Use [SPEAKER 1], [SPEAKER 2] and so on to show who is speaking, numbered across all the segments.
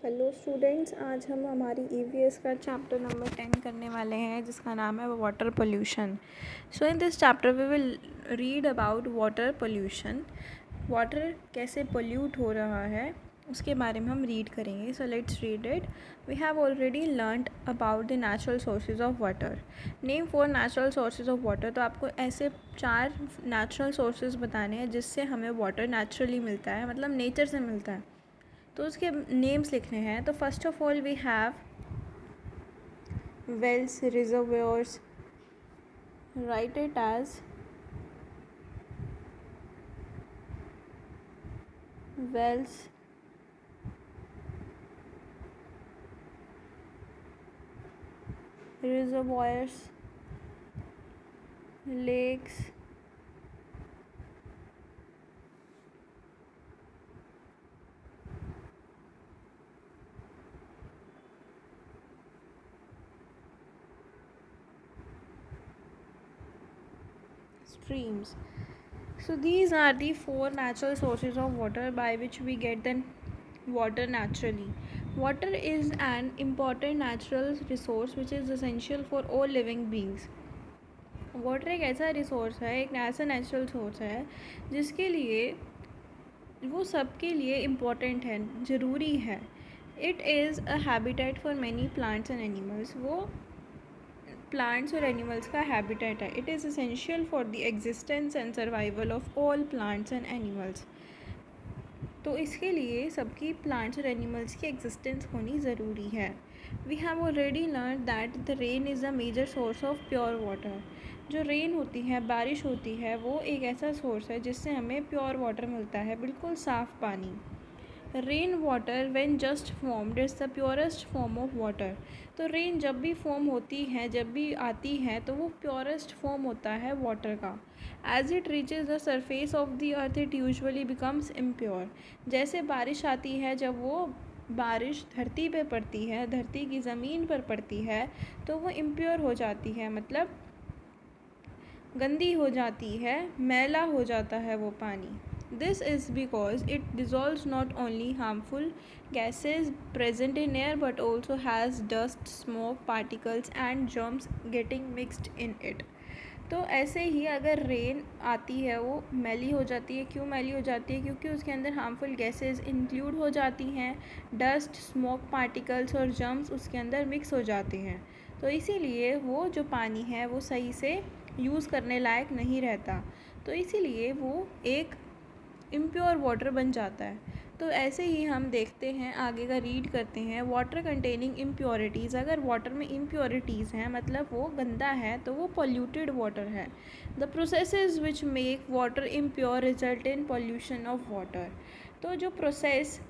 [SPEAKER 1] Hello students, आज हम हमारी ईवीएस का चैप्टर नंबर 10 करने वाले हैं जिसका नाम है water pollution. So in this chapter we will read about water pollution. Water कैसे पोल्यूट हो रहा है उसके बारे में हम रीड करेंगे। So let's read it. We have already learned about the natural sources of water. Name 4 natural sources of water. तो आपको ऐसे 4 नेचुरल सोर्सेज बताने हैं जिससे हमें वाटर नेचुरली मिलता है, मतलब नेचर से मिलता है। तो उसके नेम्स लिखने हैं। तो first of all we have wells, reservoirs, write it as wells, reservoirs, lakes, streams. So these are the 4 natural sources of water by which we get the water naturally. Water is an important natural resource which is essential for all living beings. Water एक ऐसा resource है, एक ऐसा natural source है जिसके लिए वो सबके लिए इम्पॉर्टेंट है, ज़रूरी है। It is a habitat for many plants and animals. वो प्लांट्स और एनिमल्स का हैबिटेट है। It is essential for the existence and survival of all plants and animals. तो इसके लिए सबकी प्लांट्स और एनिमल्स की एग्जिस्टेंस होनी ज़रूरी है। We have already learn that the rain is a major source of pure water. जो रेन होती है, बारिश होती है, वो एक ऐसा सोर्स है जिससे हमें प्योर वाटर मिलता है, बिल्कुल साफ़ पानी। Rain water when just formed is the purest form of water. तो रेन जब भी फॉर्म होती है, जब भी आती है, तो वो प्योरेस्ट फॉर्म होता है वाटर का। As it reaches the surface of the earth it usually becomes impure. जैसे बारिश आती है, जब वो बारिश धरती पे पड़ती है, धरती की ज़मीन पर पड़ती है, तो वो इम्प्योर हो जाती है, मतलब गंदी हो जाती है, मैला हो जाता है वो पानी। This is because it dissolves not only harmful gases present in air but also has dust, smoke, particles and germs getting mixed in it. तो ऐसे ही अगर रेन आती है, वो मैली हो जाती है। क्यों मैली हो जाती है? क्योंकि उसके अंदर हार्मफुल गैसेस इंक्लूड हो जाती हैं, डस्ट, स्मोक, पार्टिकल्स और जर्म्स उसके अंदर मिक्स हो जाते हैं। तो इसीलिए वो जो पानी है वो सही से यूज़ करने लायक नहीं रहता, तो इसीलिए वो एक इम्प्योर वाटर बन जाता है। तो ऐसे ही हम देखते हैं, आगे का रीड करते हैं। Water containing impurities. अगर वाटर में इम्प्योरिटीज़ हैं, मतलब वो गंदा है, तो वो पोल्यूटेड वाटर है। The processes which make water impure result in pollution of water. तो जो प्रोसेस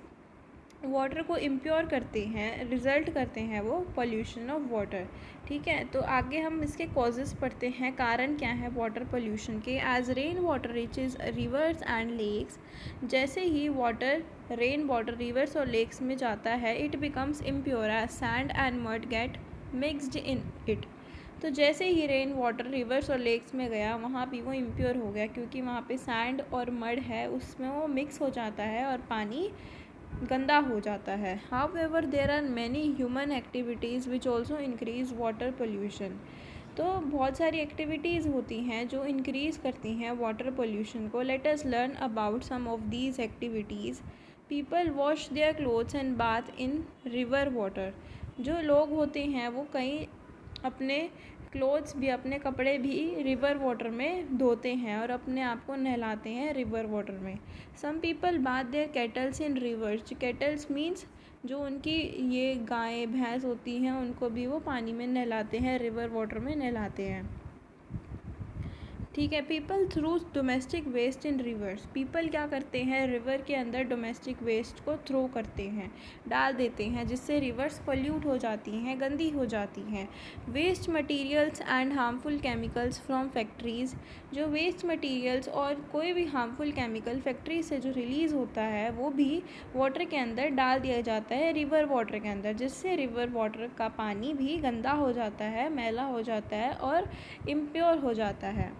[SPEAKER 1] वाटर को इम्प्योर करते हैं, रिज़ल्ट करते हैं वो पोल्यूशन ऑफ वाटर। ठीक है, तो आगे हम इसके कॉजेज़ पढ़ते हैं, कारण क्या है वाटर पोल्यूशन के। As rain water reaches rivers and lakes. जैसे ही वाटर, रेन वाटर रिवर्स और लेक्स में जाता है, it becomes impure as sand and mud get mixed in it. तो जैसे ही रेन वाटर रिवर्स और लेक्स में गया, वहाँ भी वो इम्प्योर हो गया, क्योंकि वहाँ पे सैंड और मड है, उसमें वो मिक्स हो जाता है और पानी गंदा हो जाता है। However there are many human activities which also increase water pollution. तो बहुत सारी एक्टिविटीज़ होती हैं जो इंक्रीज़ करती हैं वाटर पोल्यूशन को। Let us learn about some of these activities. People wash their clothes and bath in river water. जो लोग होते हैं वो कई अपने क्लोथ्स भी, अपने कपड़े भी रिवर वाटर में धोते हैं और अपने आप को नहलाते हैं रिवर वाटर में। Some people bath their cattles in rivers. Cattles means जो उनकी ये गायें भैंस होती हैं, उनको भी वो पानी में नहलाते हैं, रिवर वाटर में नहलाते हैं। ठीक है। पीपल थ्रू डोमेस्टिक वेस्ट इन रिवर्स। पीपल क्या करते हैं, रिवर के अंदर डोमेस्टिक वेस्ट को थ्रो करते हैं, डाल देते हैं, जिससे रिवर्स पोल्यूट हो जाती हैं, गंदी हो जाती हैं। Waste materials and harmful chemicals from factories. जो वेस्ट मटेरियल्स और कोई भी हार्मफुल केमिकल फैक्ट्री से जो रिलीज़ होता है, वो भी वाटर के अंदर डाल दिया जाता है, रिवर वाटर के अंदर, जिससे रिवर वाटर का पानी भी गंदा हो जाता है, मैला हो जाता है और इम्प्योर हो जाता है।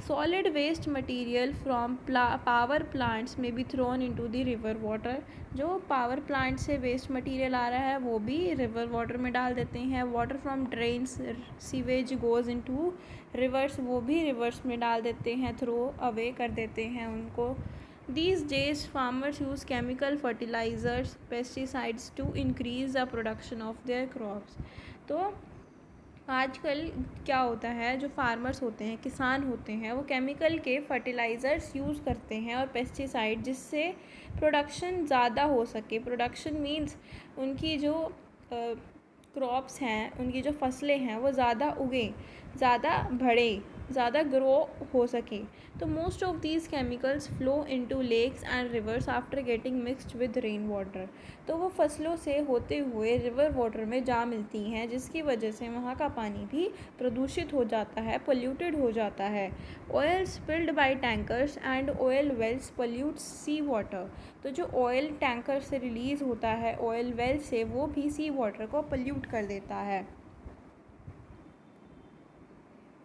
[SPEAKER 1] Solid waste material from power plants may be thrown into the river water. जो पावर प्लांट से वेस्ट मटेरियल आ रहा है वो भी रिवर वाटर में डाल देते हैं. Water from drains, sewage goes into reverse, वो भी रिवर्स में डाल देते हैं, थ्रो अवे कर देते हैं उनको. These days farmers use chemical fertilizers, pesticides to increase the production of their crops. तो आजकल क्या होता है, जो फार्मर्स होते हैं, किसान होते हैं, वो केमिकल के फर्टिलाइज़र्स यूज़ करते हैं और पेस्टिसाइड, जिससे प्रोडक्शन ज़्यादा हो सके. प्रोडक्शन मीन्स उनकी जो क्रॉप्स हैं, उनकी जो फसलें हैं वो ज़्यादा उगे, ज़्यादा बढ़े, ज़्यादा ग्रो हो सके. तो most of these chemicals flow into lakes and rivers after getting mixed with rain water. तो वो फसलों से होते हुए रिवर वाटर में जा मिलती हैं, जिसकी वजह से वहाँ का पानी भी प्रदूषित हो जाता है, पोल्यूटेड हो जाता है. Oil spilled by tankers and oil wells pollutes sea water. तो जो ऑयल टैंकर से रिलीज़ होता है, ऑयल वेल से, वो भी सी वाटर को पोल्यूट कर देता है.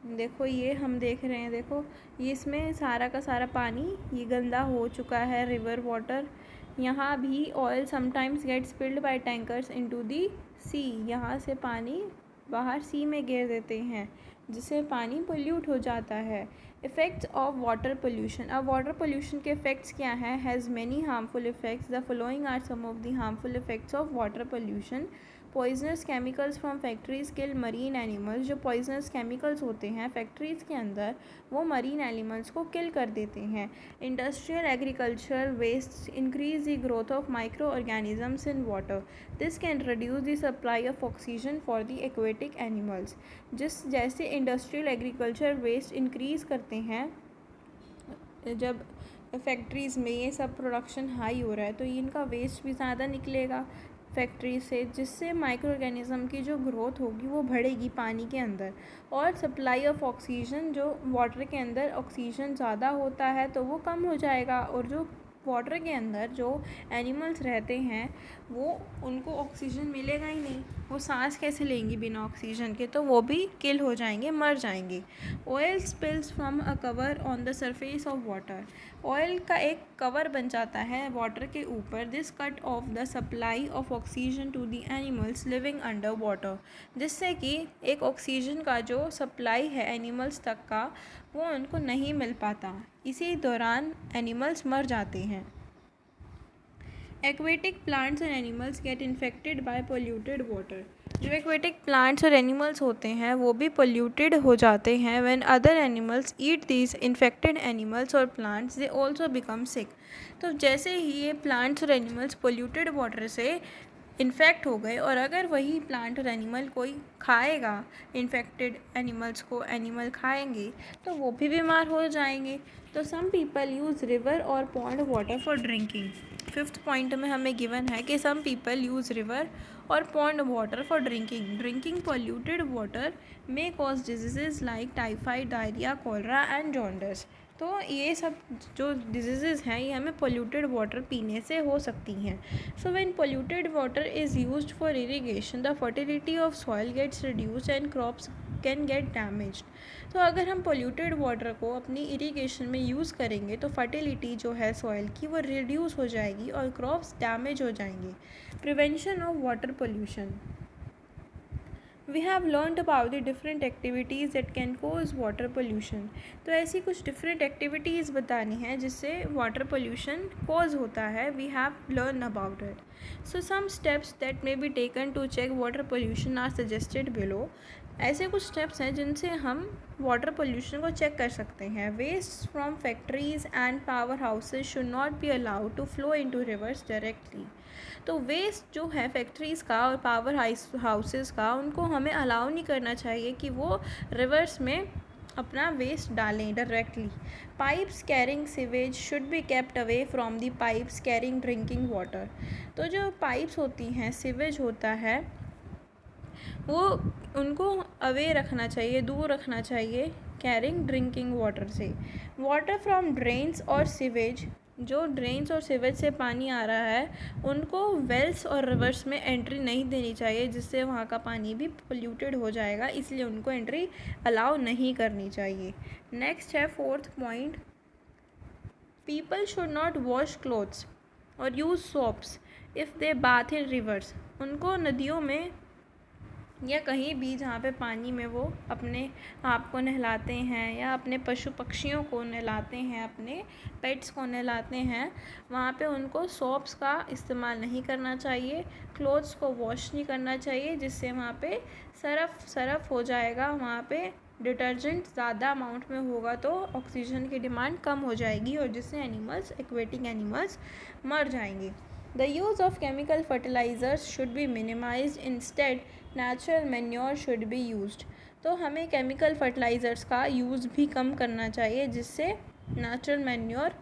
[SPEAKER 1] देखो ये हम देख रहे हैं, देखो ये इसमें सारा का सारा पानी ये गंदा हो चुका है, रिवर वाटर. यहाँ भी oil sometimes get spilled by tankers into the sea. यहाँ से पानी बाहर सी में गिर देते हैं, जिससे पानी पोल्यूट हो जाता है. Effects of water pollution. अब वाटर पोल्यूशन के इफ़ेक्ट्स क्या हैं? Has many harmful effects. The following are some of the harmful effects of water pollution. Poisonous chemicals from factories kill marine animals. जो पॉइजनस केमिकल्स होते हैं factories के अंदर, वो मरीन एनिमल्स को किल कर देते हैं. Industrial agriculture waste increase the growth of micro organisms in water. This can reduce the supply of oxygen for the aquatic animals. जैसे इंडस्ट्रियल एग्रीकल्चर वेस्ट इंक्रीज़ करते हैं, जब फैक्ट्रीज़ में ये सब प्रोडक्शन हाई हो रहा है तो इनका वेस्ट भी ज़्यादा निकलेगा फैक्ट्री से, जिससे माइक्रो ऑर्गेनिज़म की जो ग्रोथ होगी वो बढ़ेगी पानी के अंदर. और सप्लाई ऑफ ऑक्सीजन, जो वाटर के अंदर ऑक्सीजन ज़्यादा होता है तो वो कम हो जाएगा, और जो वाटर के अंदर जो एनिमल्स रहते हैं वो उनको ऑक्सीजन मिलेगा ही नहीं, वो सांस कैसे लेंगी बिना ऑक्सीजन के, तो वो भी किल हो जाएंगे, मर जाएंगे. Oil spills from a cover on the surface of water. Oil का एक कवर बन जाता है वाटर के ऊपर. This cut off the supply of oxygen to the animals living under water. जिससे कि एक ऑक्सीजन का जो सप्लाई है एनिमल्स तक का, वो उनको नहीं मिल पाता. इसी दौरान एनिमल्स मर जाते हैं. Aquatic plants and animals get infected by polluted water. जो एक्वेटिक प्लांट्स और एनिमल्स होते हैं वो भी पोल्यूटेड हो जाते हैं. When other animals eat these infected animals और plants, they also become sick. तो जैसे ही ये प्लांट्स और एनिमल्स पोल्यूटेड वाटर से इन्फेक्ट हो गए, और अगर वही प्लांट और एनिमल कोई खाएगा, इन्फेक्टेड एनिमल्स को एनिमल खाएंगे, तो वो भी बीमार हो जाएंगे. तो सम पीपल यूज़ रिवर और pond water for drinking. 5th point में हमें गिवन है कि सम पीपल यूज़ रिवर और pond water for drinking. Drinking polluted water may cause diseases like typhoid, diarrhoea, cholera and jaundice. तो ये सब जो डिजीज़ हैं ये हमें पोल्यूटेड वाटर पीने से हो सकती हैं. So when polluted water is used for irrigation, the fertility of soil gets reduced and crops can get damaged. तो अगर हम पोल्यूटेड वाटर को अपनी इरिगेशन में यूज़ करेंगे तो फर्टिलिटी जो है सॉइल की वो रिड्यूस हो जाएगी और क्रॉप्स डैमेज हो जाएंगे. Prevention of water pollution. We have learned about the different activities that can cause water pollution. तो ऐसी कुछ different activities बतानी है जिससे water pollution cause होता है. We have learned about it. So some steps that may be taken to check water pollution are suggested below. ऐसे कुछ स्टेप्स हैं जिनसे हम वाटर पोल्यूशन को चेक कर सकते हैं. Waste from factories and power houses should not be allowed to flow into rivers directly. तो वेस्ट जो है फैक्ट्रीज़ का और पावर हाउसेस का, उनको हमें अलाउ नहीं करना चाहिए कि वो रिवर्स में अपना वेस्ट डालें directly. Pipes carrying sewage should be kept away from the pipes carrying drinking water. तो जो पाइप्स होती हैं, सीवेज होता है, वो उनको अवे रखना चाहिए, दूर रखना चाहिए कैरिंग ड्रिंकिंग वाटर से. वाटर फ्रॉम ड्रेन्स और सीवेज जो ड्रेन्स और सीवेज से पानी आ रहा है उनको वेल्स और रिवर्स में एंट्री नहीं देनी चाहिए, जिससे वहाँ का पानी भी पोल्यूटेड हो जाएगा, इसलिए उनको एंट्री अलाउ नहीं करनी चाहिए। नेक्स्ट है 4th point, people should not wash clothes और use soaps if they bath in rivers. उनको नदियों में या कहीं भी जहाँ पे पानी में वो अपने आप को नहलाते हैं या अपने पशु पक्षियों को नहलाते हैं, अपने पेट्स को नहलाते हैं, वहाँ पे उनको सोप्स का इस्तेमाल नहीं करना चाहिए, क्लोथ्स को वॉश नहीं करना चाहिए, जिससे वहाँ पे सरफ हो जाएगा, वहाँ पे डिटर्जेंट ज़्यादा अमाउंट में होगा तो ऑक्सीजन की डिमांड कम हो जाएगी और जिससे एनिमल्स, एक्वेटिक एनिमल्स मर जाएंगे। The use of chemical fertilizers should be minimized. Instead, natural manure should be used. तो हमें केमिकल फर्टिलाइज़र्स का यूज़ भी कम करना चाहिए, जिससे नेचुरल मैन्योर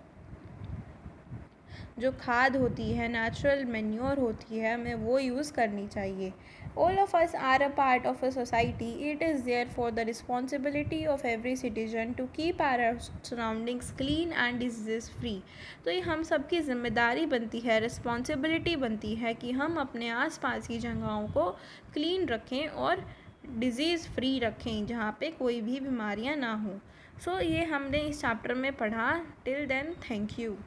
[SPEAKER 1] जो खाद होती है, नेचुरल मैन्योर होती है, हमें वो यूज़ करनी चाहिए। All of us are a part of a society. It is therefore the responsibility of every citizen to keep our surroundings clean and disease free. तो ये हम सबकी ज़िम्मेदारी बनती है, रिस्पॉन्सिबिलिटी बनती है कि हम अपने आसपास की जगहों को क्लीन रखें और डिज़ीज़ फ्री रखें, जहाँ पे कोई भी बीमारियाँ ना हों। सो ये हमने इस चैप्टर में पढ़ा। Till then, thank you.